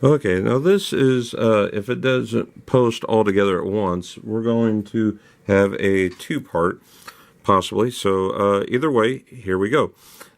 Okay, now this is, if it doesn't post all together at once, we're going to have a two-part, possibly. So either way, here we go.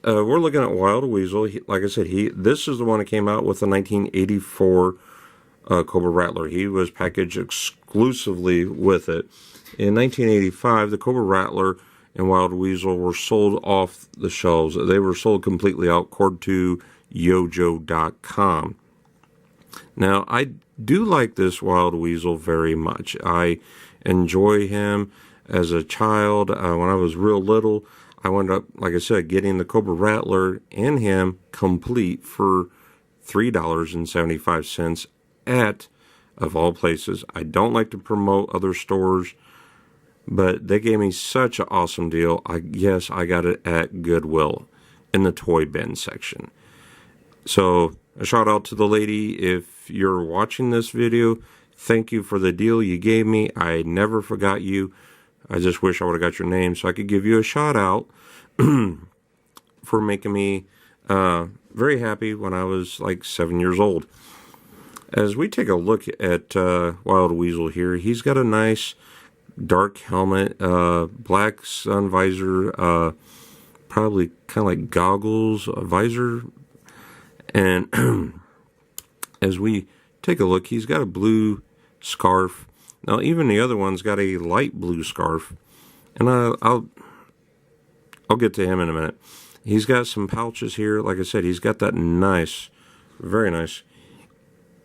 We're looking at Wild Weasel. Like I said, this is the one that came out with the 1984 Cobra Rattler. He was packaged exclusively with it. In 1985, the Cobra Rattler and Wild Weasel were sold off the shelves. They were sold completely out, according to Yojo.com. Now, I do like this Wild Weasel very much. I enjoy him as a child. When I was real little, I wound up, like I said, getting the Cobra Rattler and him complete for $3.75 at, of all places. I don't like to promote other stores, but they gave me such an awesome deal. Yes, I got it at Goodwill in the toy bin section. So a shout out to the lady. If you're watching this video, thank you for the deal you gave me. I never forgot you. I just wish I would have got your name so I could give you a shout out for making me very happy when I was like 7 years old. As we take a look at Wild Weasel here, he's got a nice dark helmet, black sun visor, probably kind of like goggles, a visor. And as we take a look, he's got a blue scarf. Now, even the other one's got a light blue scarf. And I'll get to him in a minute. He's got some pouches here. Like I said, he's got that nice, very nice.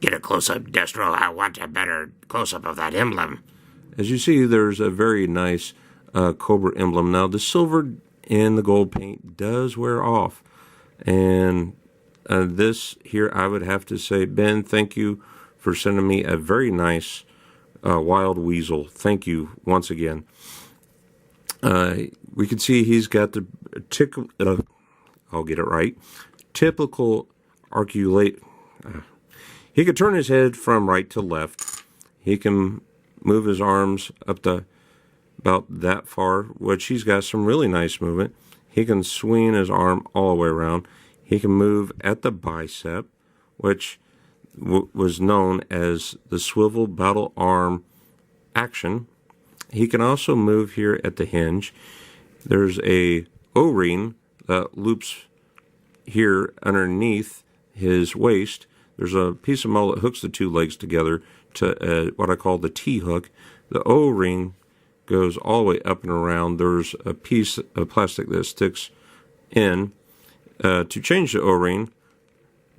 Get a close-up, Destro. I want a better close-up of that emblem. As you see, there's a very nice Cobra emblem. Now, the silver and the gold paint does wear off. And this here, I would have to say, Ben, thank you for sending me a very nice Wild Weasel. Thank you once again. We can see he's got the I'll get it right. Typical articulate. He can turn his head from right to left. He can move his arms up to about that far, which he's got some really nice movement. He can swing his arm all the way around. He can move at the bicep, which was known as the swivel battle arm action. He can also move here at the hinge. There's a O-ring that loops here underneath his waist. There's a piece of metal that hooks the two legs together to what I call the T-hook. The O-ring goes all the way up and around. There's a piece of plastic that sticks in. To change the O-ring,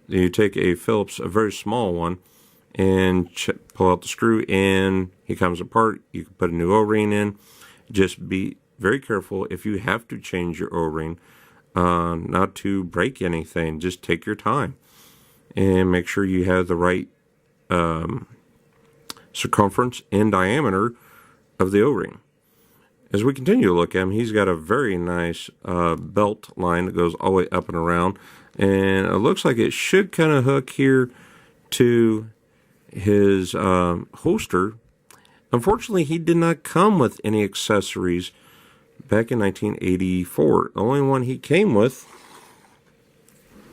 you take a Phillips, a very small one, and pull out the screw, and he comes apart. You can put a new O-ring in. Just be very careful if you have to change your O-ring, not to break anything. Just take your time and make sure you have the right circumference and diameter of the O-ring. As we continue to look at him, he's got a very nice belt line that goes all the way up and around. And it looks like it should kind of hook here to his holster. Unfortunately, he did not come with any accessories back in 1984. The only one he came with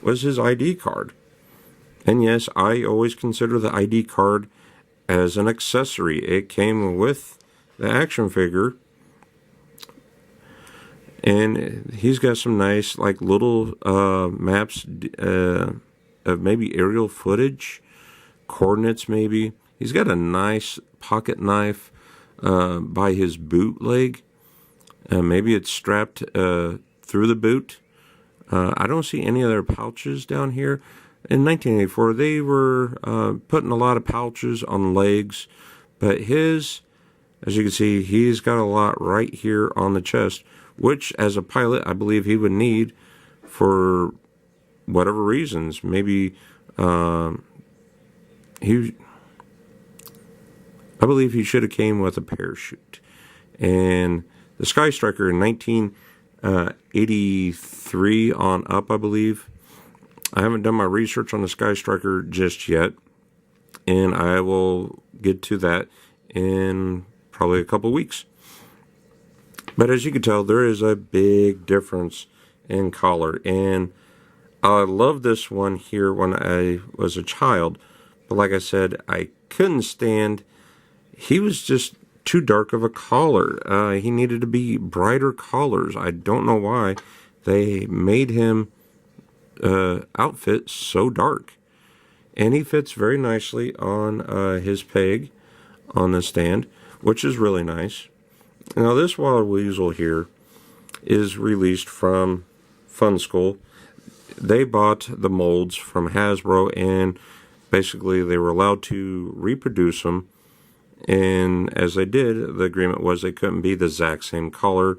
was his ID card. And yes, I always consider the ID card as an accessory. It came with the action figure. And he's got some nice, like, little maps of maybe aerial footage, coordinates maybe. He's got a nice pocket knife by his boot leg. Maybe it's strapped through the boot. I don't see any other pouches down here. In 1984, they were putting a lot of pouches on legs. But his, as you can see, he's got a lot right here on the chest, which as a pilot, I believe he would need for whatever reasons. Maybe I believe he should have came with a parachute. And the Sky Striker in 1983 on up, I believe. I haven't done my research on the Sky Striker just yet, and I will get to that in probably a couple weeks. But as you can tell, there is a big difference in color. And I love this one here when I was a child. But like I said, I couldn't stand, he was just too dark of a collar. He needed to be brighter collars. I don't know why they made him outfit so dark. And he fits very nicely on his peg on the stand, which is really nice. Now this Wild Weasel here is released from Fun School. They bought the molds from Hasbro, and basically they were allowed to reproduce them. And as they did, the agreement was they couldn't be the exact same color.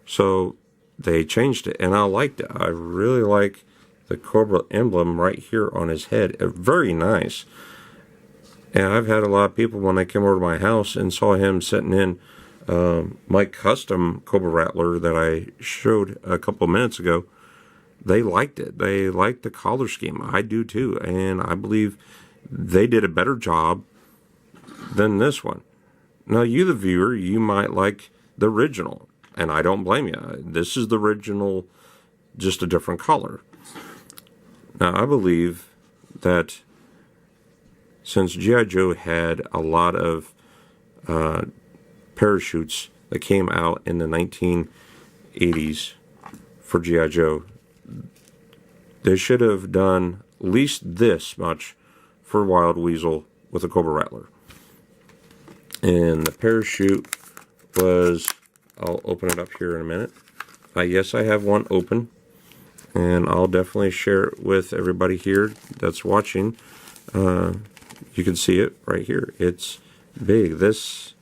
So they changed it, and I liked it. I really like the Cobra emblem right here on his head. Very nice. And I've had a lot of people, when they came over to my house and saw him sitting in my custom Cobra Rattler that I showed a couple of minutes ago, they liked it. They liked the collar scheme. I do too. And I believe they did a better job than this one. Now, you, the viewer, you might like the original, and I don't blame you. This is the original, just a different color. Now, I believe that since G.I. Joe had a lot of parachutes that came out in the 1980s for G.I. Joe, they should have done at least this much for Wild Weasel with a Cobra Rattler. And the parachute was, I'll open it up here in a minute. Yes, I have one open. And I'll definitely share it with everybody here that's watching. You can see it right here. It's big. This,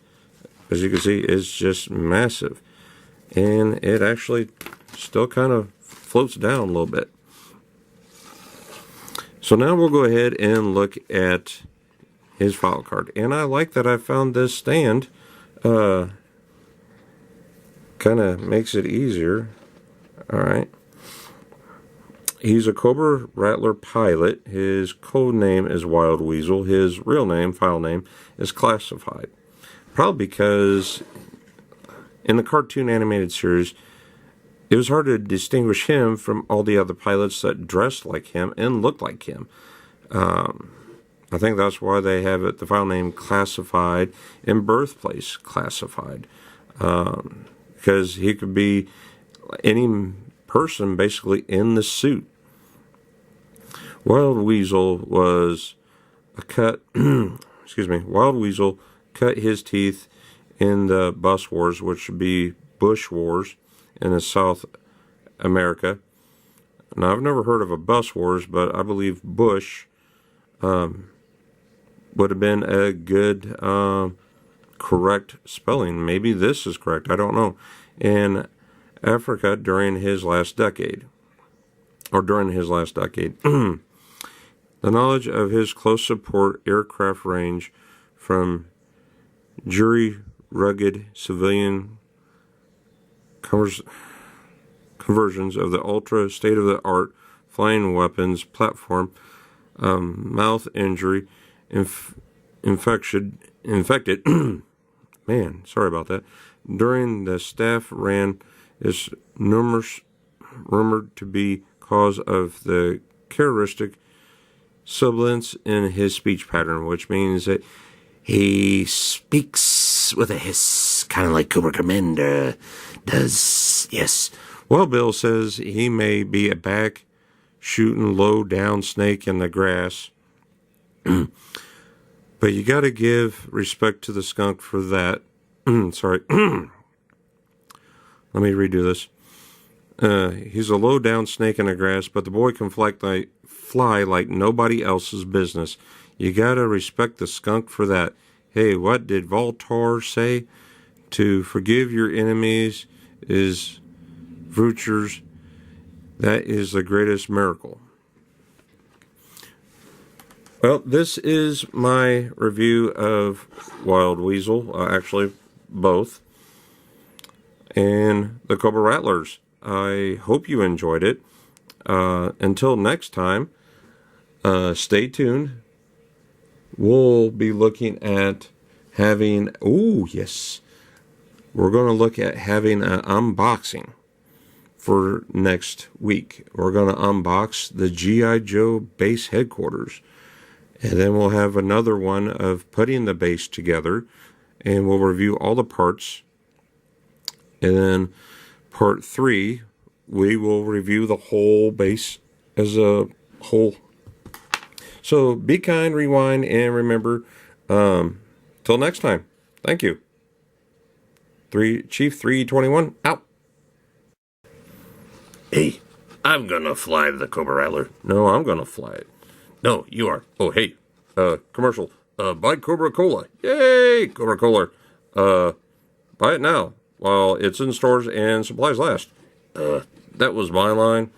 as you can see, is just massive. And it actually still kind of floats down a little bit. So now we'll go ahead and look at his file card. And I like that I found this stand. Kind of makes it easier. Alright. He's a Cobra Rattler pilot. His code name is Wild Weasel. His real name, file name, is classified. Probably because in the cartoon animated series, it was hard to distinguish him from all the other pilots that dressed like him and looked like him. I think that's why they have it, the file name classified and birthplace classified. Because he could be any person basically in the suit. Wild Weasel was a cut, Wild Weasel cut his teeth in the bus wars, which would be bush wars in the South America. Now, I've never heard of a bus wars, but I believe bush would have been a good correct spelling. Maybe this is correct. I don't know. In Africa during his last decade. The knowledge of his close support aircraft range from jury rugged civilian conversions of the ultra state-of-the-art flying weapons platform, mouth injury, infected, man, sorry about that, during the staff ran is rumored to be cause of the characteristic sibilance in his speech pattern, which means that He speaks with a hiss, kind of like Cobra Commander does. Yes. Well, Bill says he may be a back shooting low down snake in the grass, but you got to give respect to the skunk for that. Sorry. Let me redo this. He's a low down snake in the grass, but the boy can fly like nobody else's business. You gotta respect the skunk for that. Hey, what did Voltaire say? To forgive your enemies is virtues. That is the greatest miracle. Well, this is my review of Wild Weasel. Actually, both. And the Cobra Rattlers. I hope you enjoyed it. Until next time, stay tuned. We'll be looking at having, we're going to look at having an unboxing for next week. We're going to unbox the G.I. Joe base headquarters. And then we'll have another one of putting the base together, and we'll review all the parts. And then part 3, we will review the whole base as a whole. So be kind, rewind, and remember, till next time. Thank you. Chief 321 out. Hey, I'm gonna fly the Cobra Rattler. No, I'm gonna fly it. No, you are. Oh, hey, commercial. Buy Cobra Cola. Yay, Cobra Cola. Buy it now while it's in stores and supplies last. That was my line.